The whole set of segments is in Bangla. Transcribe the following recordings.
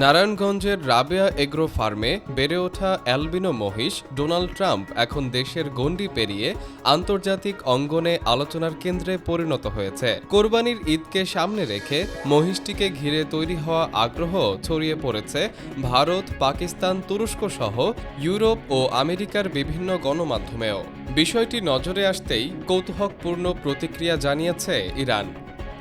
নারায়ণগঞ্জের রাবেয়া এগ্রো ফার্মে বেড়ে ওঠা অ্যালবিনো মহিষ ডোনাল্ড ট্রাম্প এখন দেশের গণ্ডি পেরিয়ে আন্তর্জাতিক অঙ্গনে আলোচনার কেন্দ্রে পরিণত হয়েছে। কোরবানির ঈদকে সামনে রেখে মহিষটিকে ঘিরে তৈরি হওয়া আগ্রহ ছড়িয়ে পড়েছে ভারত, পাকিস্তান, তুরস্ক সহ ইউরোপ ও আমেরিকার বিভিন্ন গণমাধ্যমেও। বিষয়টি নজরে আসতেই কৌতূহলপূর্ণ প্রতিক্রিয়া জানিয়েছে ইরান।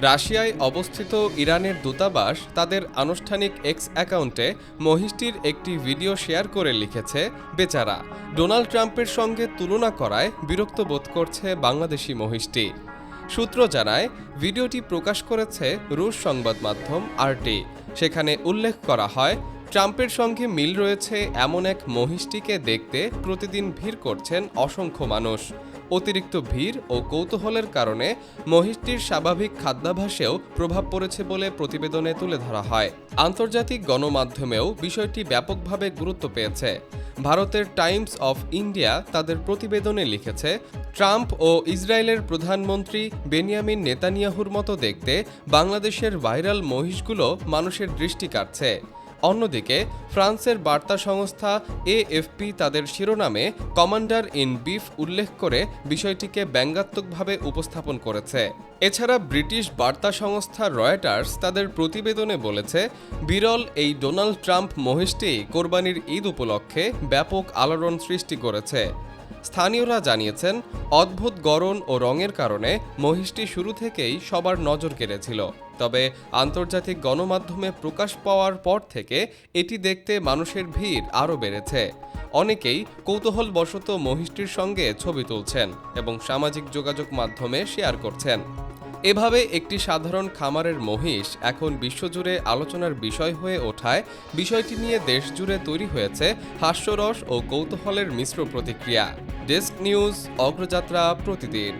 রাশিয়ায় অবস্থিত ইরানের দূতাবাস তাদের আনুষ্ঠানিক এক্স অ্যাকাউন্টে মহিষটির একটি ভিডিও শেয়ার করে লিখেছে, বেচারা, ডোনাল্ড ট্রাম্পের সঙ্গে তুলনা করায় বিরক্ত বোধ করছে বাংলাদেশি মহিষটি। সূত্র জানায়, ভিডিওটি প্রকাশ করেছে রুশ সংবাদ মাধ্যম আরটি। সেখানে উল্লেখ করা হয়, ট্রাম্পের সঙ্গে মিল রয়েছে এমন এক মহিষটিকে দেখতে প্রতিদিন ভিড় করছেন অসংখ্য মানুষ। অতিরিক্ত ভিড় ও কৌতূহলের কারণে মহিষটির স্বাভাবিক খাদ্যাভ্যাসেও প্রভাব পড়েছে বলে প্রতিবেদনে তুলে ধরা হয়। আন্তর্জাতিক গণমাধ্যমেও বিষয়টি ব্যাপকভাবে গুরুত্ব পেয়েছে। ভারতের টাইমস অফ ইন্ডিয়া তাদের প্রতিবেদনে লিখেছে, ট্রাম্প ও ইসরায়েলের প্রধানমন্ত্রী বেনিয়ামিন নেতানিয়াহুর মতো দেখতে বাংলাদেশের ভাইরাল মহিষগুলো মানুষের দৃষ্টি কাড়ছে। অন্যদিকে ফ্রান্সের বার্তা সংস্থা এএফপি তাদের শিরোনামে কমান্ডার ইন বিফ উল্লেখ করে বিষয়টিকে ব্যঙ্গাত্মকভাবে উপস্থাপন করেছে। এছাড়া ব্রিটিশ বার্তা সংস্থা রয়টার্স তাদের প্রতিবেদনে বলেছে, বিরল এই ডোনাল্ড ট্রাম্প মহিষটি কোরবানির ঈদ উপলক্ষে ব্যাপক আলোড়ন সৃষ্টি করেছে। স্থানীয়রা জানিয়েছেন, অদ্ভুত গড়ন ও রঙের কারণে মহিষটি শুরু থেকেই সবার নজর কেড়েছিল। তবে আন্তর্জাতিক গণমাধ্যমে প্রকাশ পাওয়ার পর থেকে এটি দেখতে মানুষের ভিড় আরও বেড়েছে। অনেকেই কৌতূহলবশত মহিষটির সঙ্গে ছবি তুলছেন এবং সামাজিক যোগাযোগ মাধ্যমে শেয়ার করছেন। এভাবে একটি সাধারণ খামারের মহিষ এখন বিশ্বজুড়ে আলোচনার বিষয় হয়ে ওঠায় বিষয়টি নিয়ে দেশজুড়ে তৈরি হয়েছে হাস্যরস ও কৌতূহলের মিশ্র প্রতিক্রিয়া। ডেস্ক নিউজ, অগ্রযাত্রা, প্রতিদিন।